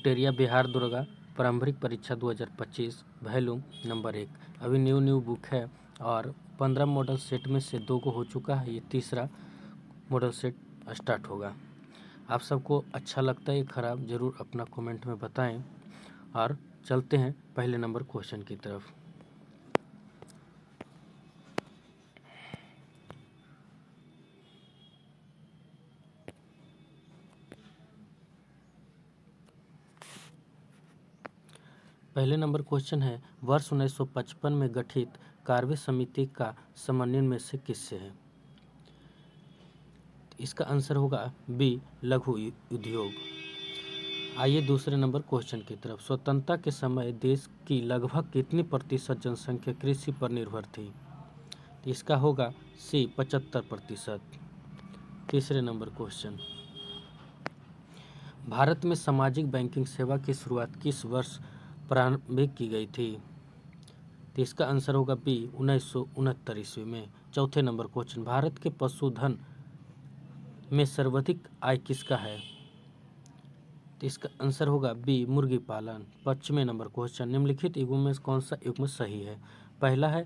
लुटेरिया बिहार दुर्गा प्रारंभिक परीक्षा 2025 volume number 1 अभी न्यू बुक है और 15 मॉडल सेट में से 2 को हो चुका है। ये तीसरा मॉडल सेट स्टार्ट होगा। आप सबको अच्छा लगता है या ख़राब ज़रूर अपना कमेंट में बताएं। और चलते हैं पहले नंबर क्वेश्चन की तरफ। पहले नंबर क्वेश्चन है, वर्ष 1955 में गठित कार्य समिति का समन्वय में से किससे है? इसका आंसर होगा बी, लघु उद्योग। आइए दूसरे नंबर क्वेश्चन की तरफ। स्वतंत्रता के समय देश की लगभग कितनी प्रतिशत जनसंख्या कृषि पर निर्भर थी? इसका होगा सी, 75%। तीसरे नंबर क्वेश्चन, भारत में सामाजिक बैंकिंग सेवा की शुरुआत किस वर्ष प्रारंभिक की गई थी? तो इसका आंसर होगा बी, 1969 ईस्वी में। चौथे नंबर क्वेश्चन, भारत के पशुधन में सर्वाधिक आय किसका है? तो इसका आंसर होगा बी, मुर्गी पालन। पांचवें नंबर क्वेश्चन, निम्नलिखित युग्म में कौन सा युग्म सही है? पहला है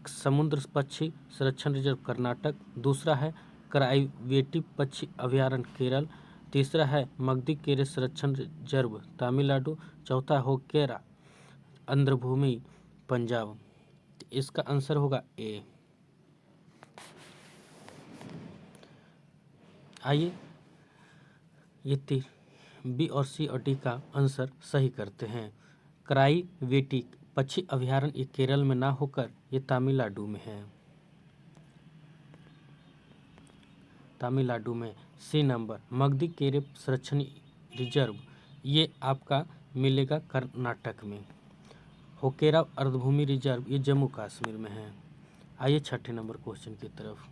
समुद्र पक्षी संरक्षण रिजर्व कर्नाटक, दूसरा है कराईवेटी पक्षी अभयारण्य केरल, तीसरा है मगधी केरे संरक्षण रिजर्व तमिलनाडु, चौथा होकेरा आंध्रभूमि पंजाब। इसका आंसर होगा ए। आइए ये बी और सी और डी का आंसर सही करते हैं। कराईवेटी पक्षी अभयारण्य ये केरल में ना होकर ये तमिलनाडु में है। तमिलनाडु में। सी नंबर, मगधी केरे संरक्षण रिजर्व ये आपका मिलेगा कर्नाटक में। होकेरा अर्धभूमि रिजर्व ये जम्मू कश्मीर में है। आइए छठे नंबर क्वेश्चन की तरफ।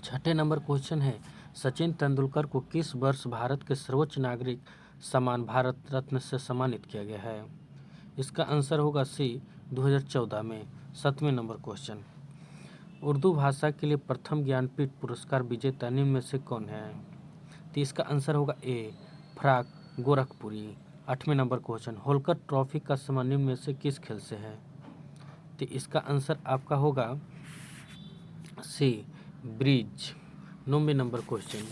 छठे नंबर क्वेश्चन है, सचिन तेंदुलकर को किस वर्ष भारत के सर्वोच्च नागरिक सम्मान भारत रत्न से सम्मानित किया गया है? इसका आंसर होगा सी, 2014 में। सातवें नंबर क्वेश्चन, उर्दू भाषा के लिए प्रथम ज्ञानपीठ पुरस्कार विजेता निम्न में से कौन है? तो इसका आंसर होगा ए, फराक गोरखपुरी। आठवें नंबर क्वेश्चन, होलकर ट्रॉफी का सम्मान निम्न में से किस खेल से है? तो इसका आंसर आपका होगा सी, ब्रिज। 9वें नंबर क्वेश्चन,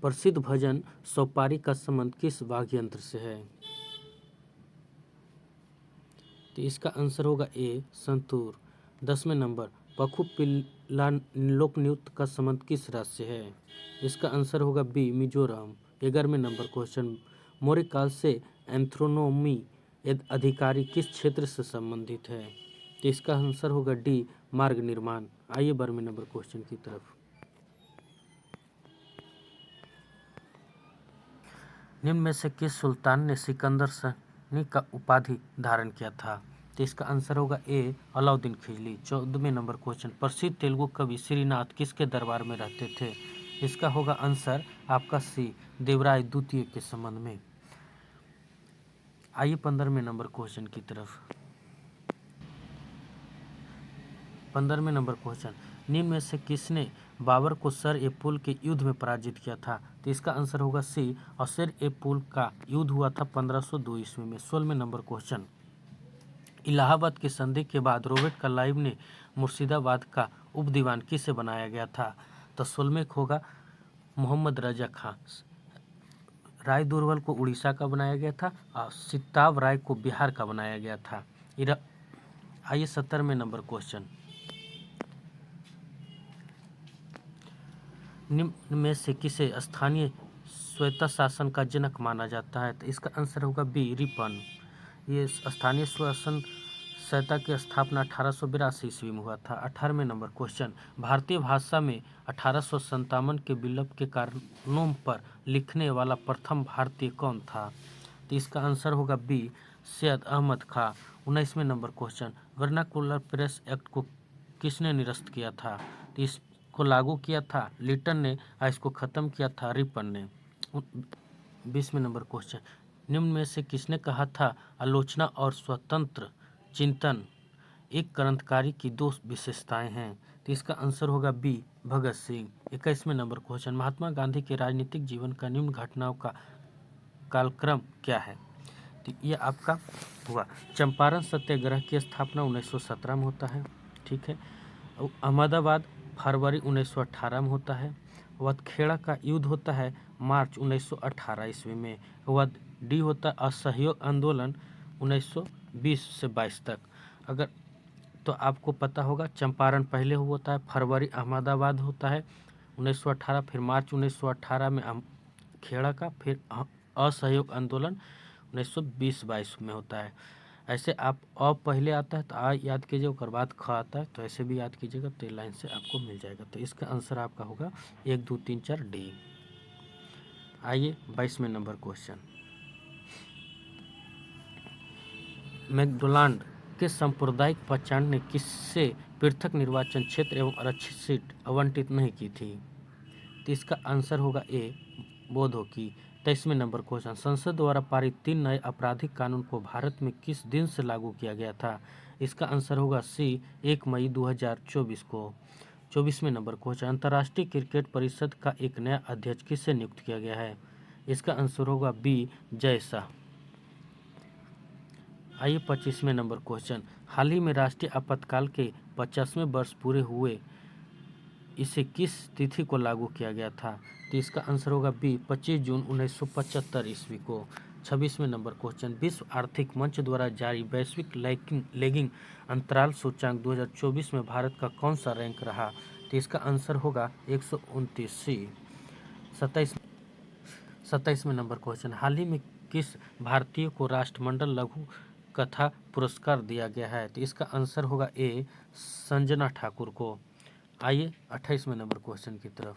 प्रसिद्ध भजन सौपारी का संबंध किस वाद्य यंत्र से है? तो इसका आंसर होगा ए, संतूर। 10वें नंबर, पखु पिल्ला लोक नृत्य का संबंध किस राज्य से है? इसका आंसर होगा बी, मिजोरम। 11वें नंबर क्वेश्चन, मौर्य काल से एंथ्रोनोमी अधिकारी किस क्षेत्र से संबंधित है? तो इसका आंसर होगा डी, मार्ग निर्माण। आइए 12वें नंबर क्वेश्चन की तरफ। निम्न में से किस सुल्तान ने सिकंदर सनी का उपाधि धारण किया था? तो इसका आंसर होगा ए, अलाउद्दीन खिलजी। 14वें नंबर क्वेश्चन, प्रसिद्ध तेलुगु कवि श्रीनाथ किसके दरबार में रहते थे? इसका होगा आंसर आपका सी, देवराय द्वितीय के संबंध में। आइए 15वें नंबर क्वेश्चन की तरफ। 15वें नंबर क्वेश्चन, निम्न में से किसने बाबर को सर ए पुल के युद्ध में पराजित किया था? तो इसका आंसर होगा सी, और सर ए पुल का युद्ध हुआ था 1502 ईस्वी में। 16वें नंबर क्वेश्चन, इलाहाबाद की संधि के बाद रॉबर्ट क्लाइव ने मुर्शिदाबाद का उप दीवान किसे बनाया गया था? तो 16वें होगा मोहम्मद रजा खां। राय दुर्बल को उड़ीसा का बनाया गया था और सिताब राय को बिहार का बनाया गया था। आइए 17वें नंबर क्वेश्चन, निम्न में से किसे स्थानीय स्वायत्ता शासन का जनक माना जाता है? तो इसका आंसर होगा बी, रिपन। ये स्थानीय शासन संहिता की स्थापना 1882 ईस्वी में हुआ था। 18वें नंबर क्वेश्चन, भारतीय भाषा में 1857 के विलुप्त के कारणों पर लिखने वाला प्रथम भारतीय कौन था? तो इसका आंसर होगा बी, सैयद अहमद खां। 19वें number question, vernacular press act को किसने निरस्त किया था? तो इसको लागू किया था लिटन ने और इसको ख़त्म किया था रिपन ने। 20वें नंबर क्वेश्चन, निम्न में से किसने कहा था आलोचना और स्वतंत्र चिंतन एक क्रांतिकारी की दो विशेषताएं हैं? तो इसका आंसर होगा B Bhagat Singh. 21वें number question, Mahatma Gandhi के राजनीतिक जीवन का निम्न घटनाओं का कालक्रम क्या है? तो ये आपका हुआ चंपारण सत्याग्रह की स्थापना 1917 में होता है, ठीक है। अहमदाबाद फरवरी 1918 में होता है। वदखेड़ा का युद्ध होता है मार्च 1918 ईस्वी में। वद डी होता है असहयोग आंदोलन 1920 से 22 तक। अगर तो आपको पता होगा चंपारण पहले होता है, फरवरी अहमदाबाद होता है 1918, फिर मार्च 1918 में खेड़ा का, फिर असहयोग आंदोलन 1920-22 में होता है। ऐसे आप अ पहले आता है तो आ याद कीजिए, उसके बाद ख आता है तो ऐसे भी याद कीजिएगा, तो लाइन से आपको मिल जाएगा। तो इसका आंसर आपका होगा 1 2 3 4 डी। आइए 22वें नंबर क्वेश्चन, मैकडोनाल्ड के सांप्रदायिक पहचान ने किससे पृथक निर्वाचन क्षेत्र एवं आरक्षित सीट आवंटित नहीं की थी? तो इसका आंसर होगा ए बोधो की। 23वें नंबर क्वेश्चन, संसद द्वारा पारित 3 नए आपराधिक कानून को भारत में किस दिन से लागू किया गया था? इसका आंसर होगा सी 1 मई 2024 को। 24वें नंबर क्वेश्चन, अंतर्राष्ट्रीय क्रिकेट परिषद का एक नया अध्यक्ष किससे नियुक्त किया गया है? इसका आंसर होगा बी जय शाह। आइए 25वें नंबर क्वेश्चन, हाल ही में राष्ट्रीय आपातकाल के 50वें वर्ष पूरे हुए, इसे किस तिथि को लागू किया गया था? तो इसका आंसर होगा बी 25 जून 1975 ईस्वी को। 26वें नंबर क्वेश्चन, विश्व आर्थिक मंच द्वारा जारी वैश्विक लैगिंग अंतराल सूचांक 2024 में भारत का कौन सा रैंक रहा? तो इसका आंसर होगा 129 सी। 27वें नंबर क्वेश्चन, हाल ही में किस भारतीय को राष्ट्रमंडल लघु कथा पुरस्कार दिया गया है? तो इसका आंसर होगा ए संजना ठाकुर को। आइए 28वें नंबर क्वेश्चन की तरफ,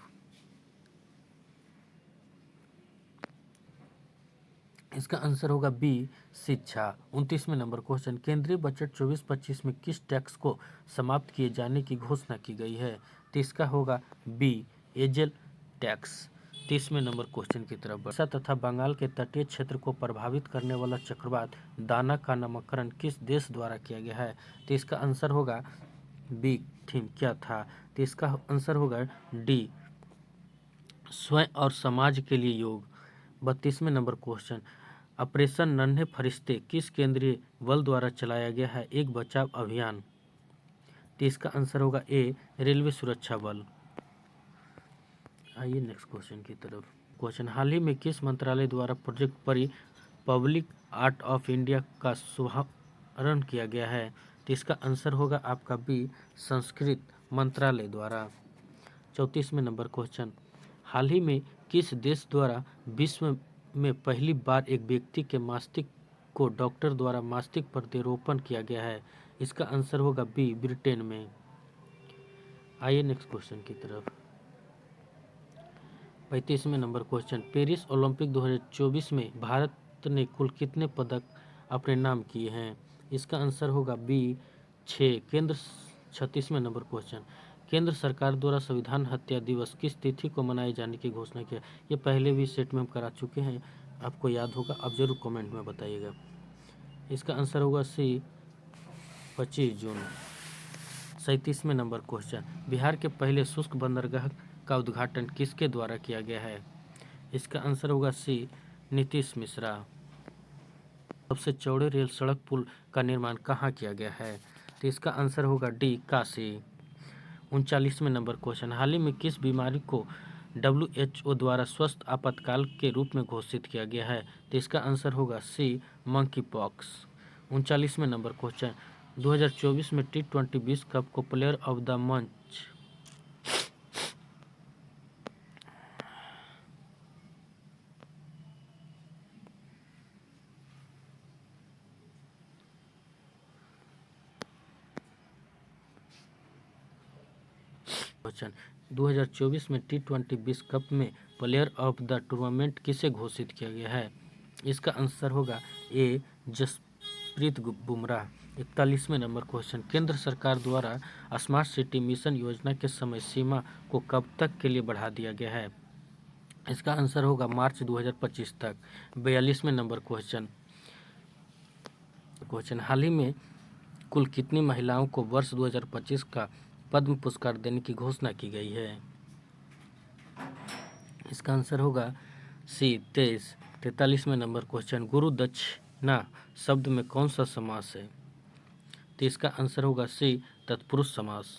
इसका आंसर होगा बी शिक्षा। 29वें नंबर क्वेश्चन, केंद्रीय बजट 24-25 में किस टैक्स को समाप्त किए जाने की घोषणा की गई है? तो इसका होगा बी एजेल टैक्स। 30वें नंबर क्वेश्चन की तरफ, उड़ीसा तथा बंगाल के तटीय क्षेत्र को प्रभावित करने वाला चक्रवात दाना का नामकरण किस देश द्वारा किया गया है? तो इसका आंसर होगा बी थीम क्या था? तो इसका आंसर होगा डी स्वयं और समाज के लिए योग। 32वें नंबर क्वेश्चन, ऑपरेशन नन्हे फरिश्ते किस केंद्रीय बल द्वारा चलाया गया है एक बचाव अभियान? तो इसका आंसर होगा ए रेलवे सुरक्षा बल। आइए नेक्स्ट क्वेश्चन की तरफ, क्वेश्चन, हाल ही में किस मंत्रालय द्वारा प्रोजेक्ट परी पब्लिक आर्ट ऑफ इंडिया का शुभारंभ किया गया है? तो इसका आंसर होगा आपका बी संस्कृत मंत्रालय द्वारा। 34वें नंबर क्वेश्चन, हाल ही में किस देश द्वारा विश्व में पहली बार एक व्यक्ति के मस्तिष्क को डॉक्टर द्वारा मस्तिष्क प्रत्यारोपण किया गया है? इसका आंसर होगा बी ब्रिटेन में। आइए नेक्स्ट क्वेश्चन की तरफ, 35वें नंबर क्वेश्चन, पेरिस ओलंपिक 2024 में भारत ने कुल कितने पदक अपने नाम किए हैं? इसका आंसर होगा बी 6। 36वें नंबर क्वेश्चन, केंद्र सरकार द्वारा संविधान हत्या दिवस किस तिथि को मनाए जाने की घोषणा की? ये पहले भी सेट में हम करा चुके हैं, आपको याद होगा, आप जरूर कमेंट में बताइएगा। इसका आंसर होगा सी 25 जून। 37वें नंबर क्वेश्चन, बिहार के पहले शुष्क बंदरगाह का उद्घाटन किसके द्वारा किया गया है? इसका आंसर होगा सी नीतीश मिश्रा। सबसे चौड़े रेल सड़क पुल का निर्माण कहाँ किया गया है? तो इसका आंसर होगा डी काशी। 39वें नंबर क्वेश्चन, हाल ही में किस बीमारी को WHO द्वारा स्वास्थ्य आपातकाल के रूप में घोषित किया गया है? तो इसका आंसर होगा सी मंकी पॉक्स। 39वें नंबर क्वेश्चन, 2024 में T20 विश्व कप को player of the month question 2024 में T20 विश्व कप में प्लेयर ऑफ द टूर्नामेंट किसे घोषित किया गया है? इसका आंसर होगा ए जसप्रीत बुमराह। 41वें नंबर क्वेश्चन, केंद्र सरकार द्वारा स्मार्ट सिटी मिशन योजना के समय सीमा को कब तक के लिए बढ़ा दिया गया है? इसका आंसर होगा मार्च 2025 तक। 42वें नंबर क्वेश्चन, हाल ही में कुल कितनी महिलाओं को वर्ष 2025 का पद्म पुरस्कार देने की घोषणा की गई है? इसका आंसर होगा सी 23। 43वें नंबर क्वेश्चन, गुरु दक्षिणा शब्द में कौन सा समास है? तो इसका आंसर होगा सी तत्पुरुष समास।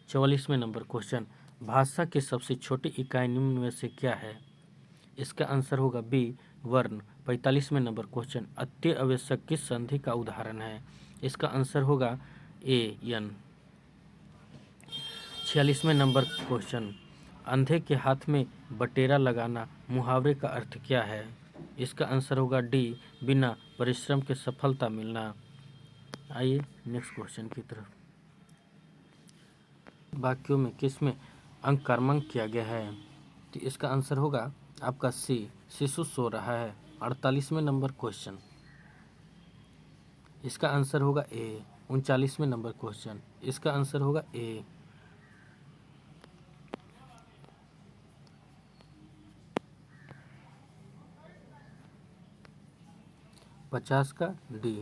44वें नंबर क्वेश्चन, भाषा की सबसे छोटी इकाई निम्न में से क्या है? इसका आंसर होगा बी वर्ण। 45वें नंबर क्वेश्चन, अति आवश्यक किस संधि का उदाहरण है? इसका आंसर होगा ए यन। 46वें नंबर क्वेश्चन, अंधे के हाथ में बटेरा लगाना मुहावरे का अर्थ क्या है? इसका आंसर होगा डी बिना परिश्रम के सफलता मिलना। आइए नेक्स्ट क्वेश्चन की तरफ। वाक्यों में किस में अंककर्मक किया गया है? तो इसका आंसर होगा आपका सी शिशु सो रहा है। 48वें नंबर क्वेश्चन, इसका आंसर होगा ए। 39वें नंबर क्वेश्चन, इसका आंसर होगा ए। 50 का डी।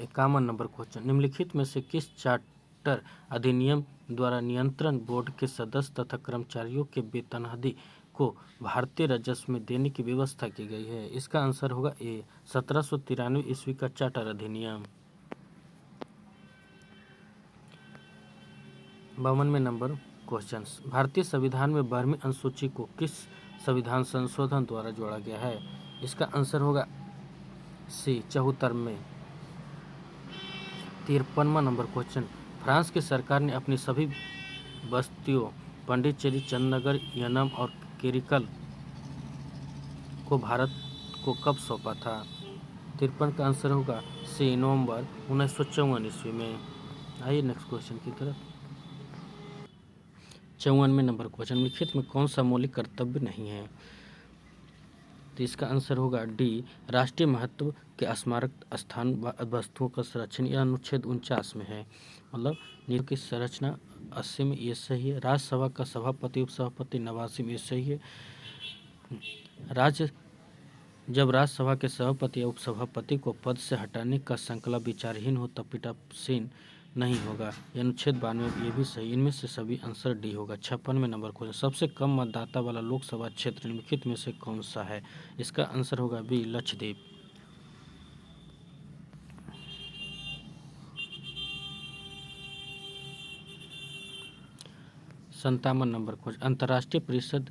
51 नंबर क्वेश्चन, निम्नलिखित में से किस चार्टर अधिनियम द्वारा नियंत्रण बोर्ड के सदस्य तथा कर्मचारियों के वेतनादि को भारतीय राजस्व में देने की व्यवस्था की गई है? इसका आंसर होगा ए 1793 ईस्वी का चार्टर अधिनियम। 52वें नंबर क्वेश्चन, भारतीय संविधान में 12वीं अनुसूची को किस संविधान संशोधन द्वारा जोड़ा गया है? इसका आंसर होगा सी 74वें। 53वां नंबर क्वेश्चन, फ्रांस की सरकार ने अपनी सभी बस्तियों पांडिचेरी, चंदनगर, यनम और केरिकल को भारत को कब सौंपा था? 53 का आंसर होगा सी नवंबर 1954 ईस्वी में। आइए नेक्स्ट क्वेश्चन की तरफ। 54वें नंबर क्वेश्चन, लिखित में कौन सा मौलिक कर्तव्य नहीं है? तो इसका आंसर होगा डी राष्ट्रीय महत्व के स्मारक स्थान वस्तुओं का संरक्षण। यह अनुच्छेद 49 में है। मतलब नीति की संरचना 80 में ये सही है। राज्यसभा का सभापति उपसभापति 89 में ये सही है। जब राज्यसभा के सभापति या उपसभापति को पद से हटाने का संकल्प विचारहीन हो तब पीठासीन नहीं होगा। यह अनुच्छेद 92 ये भी सही। इनमें से सभी आंसर डी होगा। 56वें नंबर क्वेश्चन, सबसे कम मतदाता वाला लोकसभा क्षेत्र निम्नलिखित में से कौन सा है? इसका आंसर होगा बी लक्षद्वीप। 57 नंबर क्वेश्चन, अंतर्राष्ट्रीय परिषद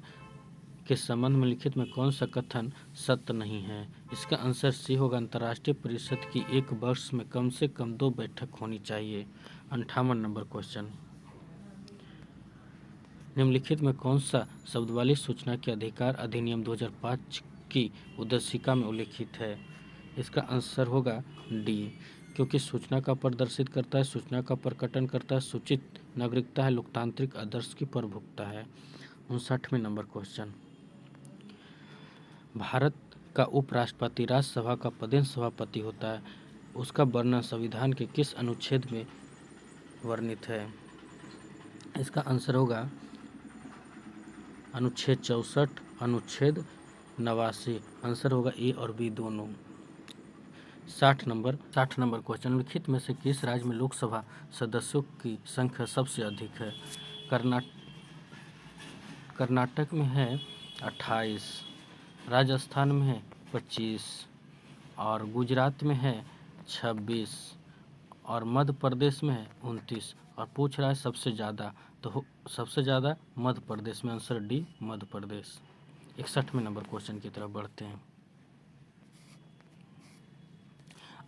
के संबंध में लिखित में कौन सा कथन सत्य नहीं है? इसका आंसर सी होगा, अंतर्राष्ट्रीय परिषद की एक वर्ष में कम से कम 2 बैठक होनी चाहिए। 58 नंबर क्वेश्चन, निम्नलिखित में कौन सा शब्दावली सूचना के अधिकार अधिनियम 2005 की उद्देशिका में उल्लिखित है? इसका आंसर होगा डी, क्योंकि सूचना का प्रदर्शित करता है, सूचना का प्रकटन करता है, सूचित नागरिकता है, लोकतांत्रिक आदर्श की प्रभुत्ता है। 59वें नंबर क्वेश्चन, भारत का उपराष्ट्रपति राज्यसभा का पदेन सभापति होता है, उसका वर्णन संविधान के किस अनुच्छेद में वर्णित है? इसका आंसर होगा अनुच्छेद 64, अनुच्छेद 89। आंसर होगा ए और बी दोनों। 60 नंबर क्वेश्चन, लिखित में से किस राज्य में लोकसभा सदस्यों की संख्या सबसे अधिक है? कर्नाटक में है 28, राजस्थान में है 25 और गुजरात में है 26 और मध्य प्रदेश में है 29। और पूछ रहा है सबसे ज़्यादा, तो सबसे ज़्यादा मध्य प्रदेश में। Answer D Madhya Pradesh. 61वें number question की तरफ बढ़ते हैं।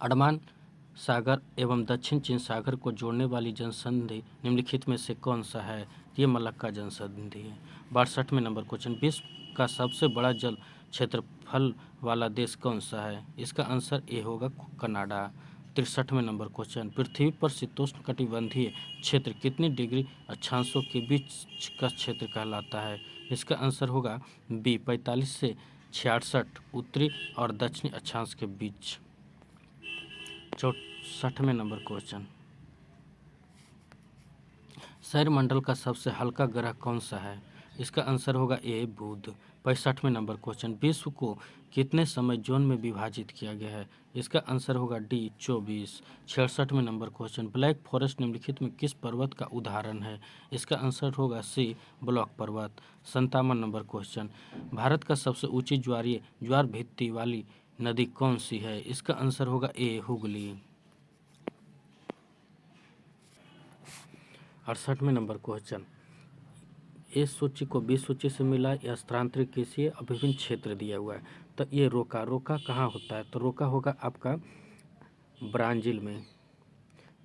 अंडमान सागर एवं दक्षिण चीन सागर को जोड़ने वाली जनसंधि निम्नलिखित में से कौन सा है? ये मलक्का जनसंधि है। 62वें नंबर क्वेश्चन, विश्व का सबसे बड़ा जल क्षेत्रफल वाला देश कौन सा है? इसका आंसर ए होगा कनाडा। 63वें नंबर क्वेश्चन, पृथ्वी पर शीतोष्ण कटिबंधीय क्षेत्र कितनी डिग्री अक्षांशों के बीच का क्षेत्र कहलाता है? इसका आंसर होगा बी 45 से 66 उत्तरी और दक्षिणी अक्षांश के बीच। 64वें नंबर क्वेश्चन, सौरमंडल का सबसे हल्का ग्रह कौन सा है? इसका आंसर होगा ए बुध। 65वें नंबर क्वेश्चन, विश्व को कितने समय जोन में विभाजित किया गया है? इसका आंसर होगा डी 24। 66वें नंबर क्वेश्चन, ब्लैक फॉरेस्ट निम्नलिखित में किस पर्वत का उदाहरण है? इसका आंसर होगा सी ब्लॉक पर्वत। 57 नंबर क्वेश्चन, भारत का सबसे ऊंची ज्वार भित्ति वाली नदी कौन सी है? इसका आंसर होगा ए हुगली। 68वें नंबर क्वेश्चन, इस सूची को बी सूची से मिला या स्थानांतरित कीजिए और विभिन्न क्षेत्र दिया हुआ है। तो ये रोका कहाँ होता है? तो रोका होगा आपका ब्राज़ील में।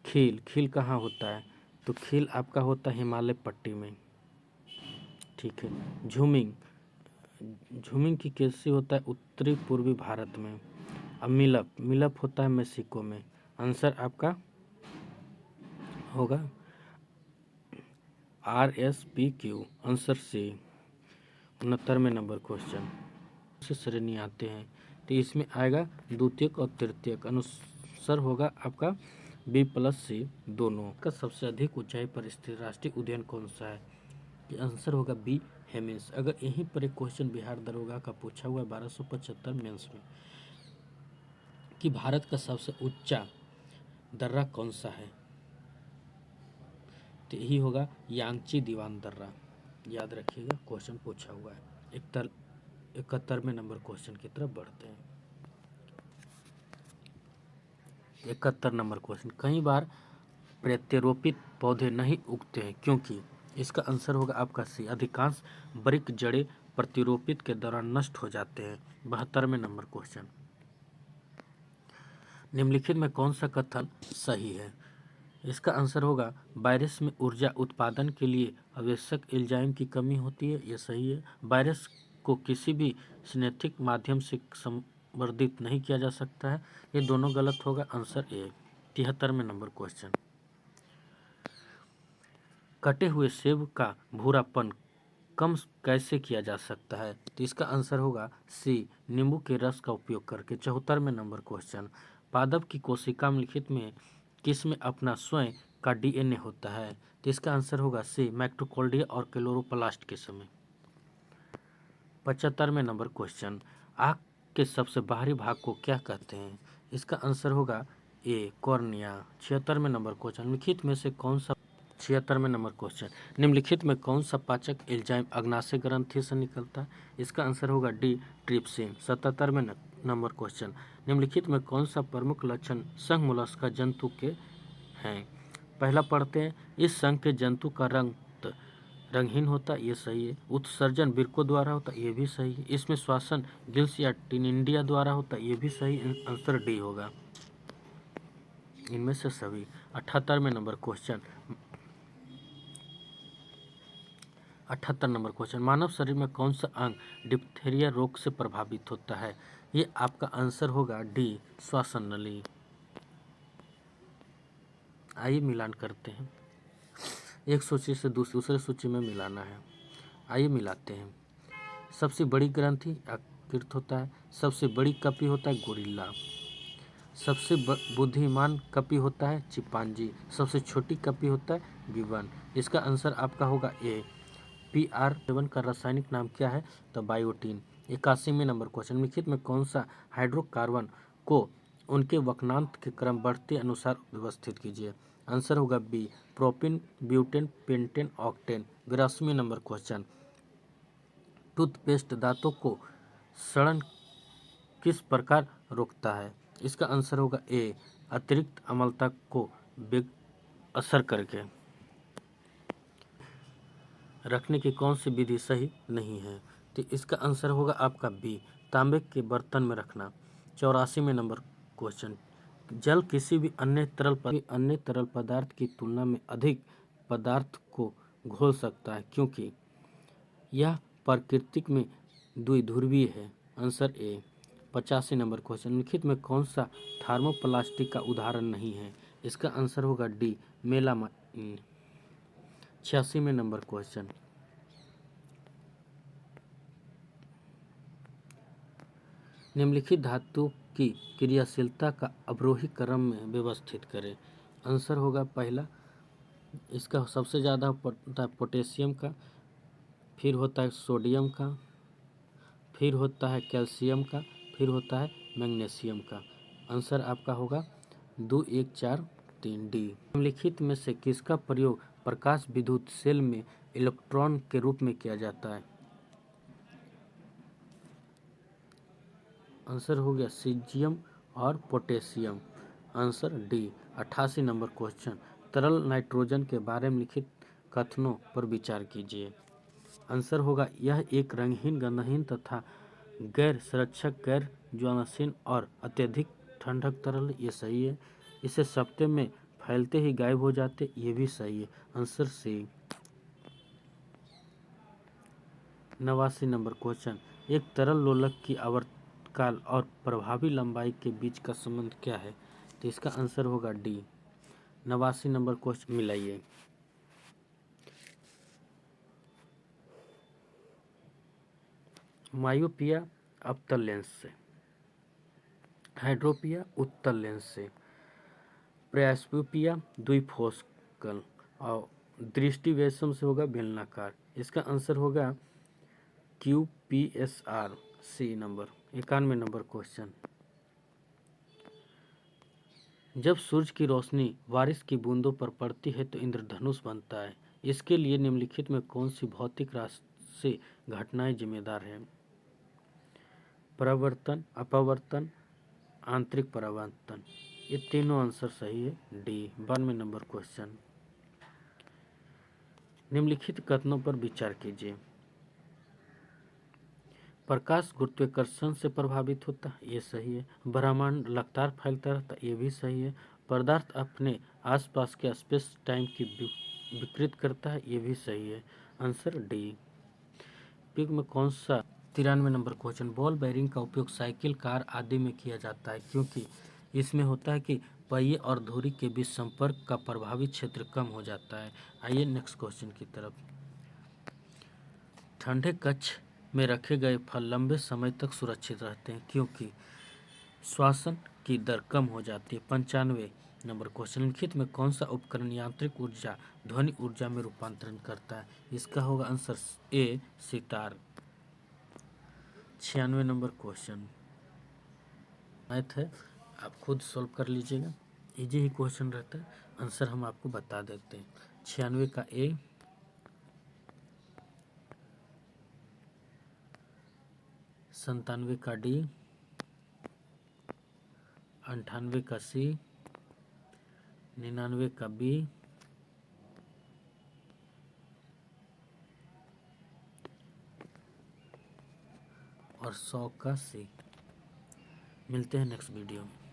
खील कहाँ होता है? तो खील आपका होता है हिमालय पट्टी में। ठीक है। झूमिंग की कृषि होता है उत्तरी पूर्वी भारत में। अब मिलप होता है मेक्सिको में। आंसर आपका होगा RSPQ, आंसर सी। 69वें नंबर क्वेश्चन से श्रेणी आते हैं तो इसमें आएगा द्वितीयक और तृतीयक। अनुसार होगा आपका B+C दोनों का। सबसे अधिक ऊंचाई पर स्थित राष्ट्रीय उद्यान कौन सा है? आंसर होगा बी हेमिस। अगर यहीं पर एक क्वेश्चन बिहार दरोगा का पूछा हुआ है 1275 मेंस में कि भारत का सबसे ऊंचा दर्रा कौन सा है, तो यही होगा यांगची दीवान दर्रा। याद रखिएगा, क्वेश्चन पूछा हुआ है। 71वें नंबर क्वेश्चन की तरफ बढ़ते हैं। 71 नंबर क्वेश्चन, कई बार प्रत्यारोपित पौधे नहीं उगते हैं क्योंकि? इसका आंसर होगा आपका सी, अधिकांश वृक्ष जड़ें प्रत्यारोपित के दौरान नष्ट हो जाते हैं। 72वें नंबर क्वेश्चन, निम्नलिखित में कौन सा कथन सही है? इसका आंसर होगा वायरस में ऊर्जा उत्पादन के लिए आवश्यक एंजाइम की कमी होती है। यह सही है। वायरस को किसी भी सिंथेटिक माध्यम से संवर्धित नहीं किया जा सकता है। ये दोनों गलत होगा। Answer A. 73वें नंबर क्वेश्चन, कटे हुए सेब का भूरापन कम कैसे किया जा सकता है? तो इसका आंसर होगा सी, नींबू के रस का उपयोग करके। 74वें नंबर क्वेश्चन, पादप की कोशिका में लिखित में किसमें अपना स्वयं का DNA होता है? तो इसका आंसर होगा सी, माइटोकॉन्ड्रिया और क्लोरोप्लास्ट के समय। 75वें नंबर क्वेश्चन, आँख के सबसे बाहरी भाग को क्या कहते हैं? इसका आंसर होगा ए कॉर्निया। 76वें नंबर क्वेश्चन, लिखित में से कौन सा 76वें नंबर क्वेश्चन, निम्नलिखित में कौन सा पाचक एंजाइम अग्नाशय ग्रंथि से निकलता है? इसका आंसर होगा डी ट्रिप्सिन। 77वें नंबर क्वेश्चन, निम्नलिखित में कौन सा प्रमुख लक्षण संघ मोलस्का जंतु के हैं? पहला पढ़ते हैं, इस संघ के जंतु का रंग रंगहीन होता है। ये सही है। उत्सर्जन वृक्कों द्वारा होता है। ये भी सही है। इसमें श्वसन गिल्स या टिनिडिया द्वारा होता है। ये भी सही। आंसर डी होगा इनमें से सभी। 78वें नंबर क्वेश्चन 78 नंबर क्वेश्चन, मानव शरीर में कौन सा अंग डिप्थीरिया रोग से प्रभावित होता है? ये आपका आंसर होगा डी श्वसन नली। आइए मिलान करते हैं। एक सूची से दूसरे सूची में मिलाना है। आइए मिलाते हैं। सबसे बड़ी ग्रंथि यकृत होता है। सबसे बड़ी कपी होता है गोरिल्ला। सबसे बुद्धिमान कपी होता है चिंपांजी। सबसे छोटी कपी होता है गिबन। इसका आंसर आपका होगा ए। PR7 का रासायनिक नाम क्या है? तो बायोटीन। 81वें नंबर क्वेश्चन, लिखित में कौन सा हाइड्रोकार्बन को उनके वक्रांक के क्रम बढ़ते अनुसार व्यवस्थित कीजिए? आंसर होगा B, propyne, butane, pentane, octane. 82वें नंबर क्वेश्चन, टूथपेस्ट दांतों को सड़न किस प्रकार रोकता है? इसका आंसर होगा ए, अतिरिक्त अम्लता को असर करके। रखने की कौन सी विधि सही नहीं है? तो इसका आंसर होगा आपका बी, तांबे के बर्तन में रखना। 84वें नंबर क्वेश्चन, जल किसी भी अन्य तरल पदार्थ की तुलना में अधिक पदार्थ को घोल सकता है क्योंकि यह प्रकृति में द्विध्रुवीय है। Answer A. 85 नंबर क्वेश्चन, लिखित में कौन सा थर्मोप्लास्टिक का उदाहरण नहीं है? इसका आंसर होगा डी, मेलामाइन। 86वें नंबर क्वेश्चन, निम्नलिखित धातु की क्रियाशीलता का अवरोही क्रम में व्यवस्थित करें। आंसर होगा पहला, इसका सबसे ज़्यादा होता है पोटेशियम का, फिर होता है सोडियम का, फिर होता है कैल्शियम का, फिर होता है मैग्नीशियम का। आंसर आपका होगा 2, 1, 4, 3 डी। निम्नलिखित में से किसका प्रयोग प्रकाश विद्युत सेल में इलेक्ट्रॉन के रूप में किया जाता है? आंसर हो गया सीजियम और potassium. Answer D. 88 number question, तरल नाइट्रोजन के बारे में लिखित कथनों पर विचार कीजिए। आंसर होगा यह एक रंगहीन, गंधहीन तथा गैर संरक्षक, गैर ज्वलनशील और अत्यधिक ठंडक तरल है। ये सही है। इसे सप्ते में फैलते ही गायब हो जाते, ये भी सही है। Answer C. 89 नंबर क्वेश्चन, एक तरल लोलक की आवर्तकाल और प्रभावी लंबाई के बीच का संबंध क्या है? तो इसका आंसर होगा डी। 89 नंबर क्वेश्चन मिलाइए। मायोपिया अवतल लेंस से, हाइड्रोपिया उत्तल लेंस से, प्रेस्बियोपिया द्विफोकल और दृष्टि वैषम से होगा बेलनाकार। इसका आंसर होगा QPSR C number. 91 number question, जब सूरज की रोशनी बारिश की बूंदों पर पड़ती है तो इंद्रधनुष बनता है। इसके लिए निम्नलिखित में कौन सी भौतिक राशि घटनाएं जिम्मेदार हैं? परावर्तन, अपवर्तन, आंतरिक परावर्तन। ये तीनों आंसर सही है, डी। 92 नंबर क्वेश्चन, निम्नलिखित कथनों पर विचार कीजिए। प्रकाश गुरुत्वाकर्षण से प्रभावित होता है, ये सही है। ब्रह्मांड लगातार फैलता रहता है, ये भी सही है। पदार्थ अपने आसपास के स्पेस टाइम की विकृत करता है, ये भी सही है। Answer D. पिग में कौन सा? 93 नंबर क्वेश्चन, बॉल बेयरिंग का उपयोग साइकिल, कार आदि में किया जाता है क्योंकि इसमें होता है कि पहिए और धुरी के बीच संपर्क का प्रभावी क्षेत्र कम हो जाता है। आइए नेक्स्ट क्वेश्चन की तरफ। ठंडे कक्ष में रखे गए फल लंबे समय तक सुरक्षित रहते हैं क्योंकि श्वसन की दर कम हो जाती है। 95 नंबर क्वेश्चन, लिखित में कौन सा उपकरण यांत्रिक ऊर्जा ध्वनि ऊर्जा में रूपांतरण करता है? इसका होगा आंसर ए सितार। 96 नंबर क्वेश्चन मैथ है, आप खुद सॉल्व कर लीजिएगा, इजी ही क्वेश्चन रहता है। आंसर हम आपको बता देते हैं। 96 का ए, 97 का डी, 98 का सी, 99 का बी, और 100 का सी। मिलते हैं नेक्स्ट वीडियो में।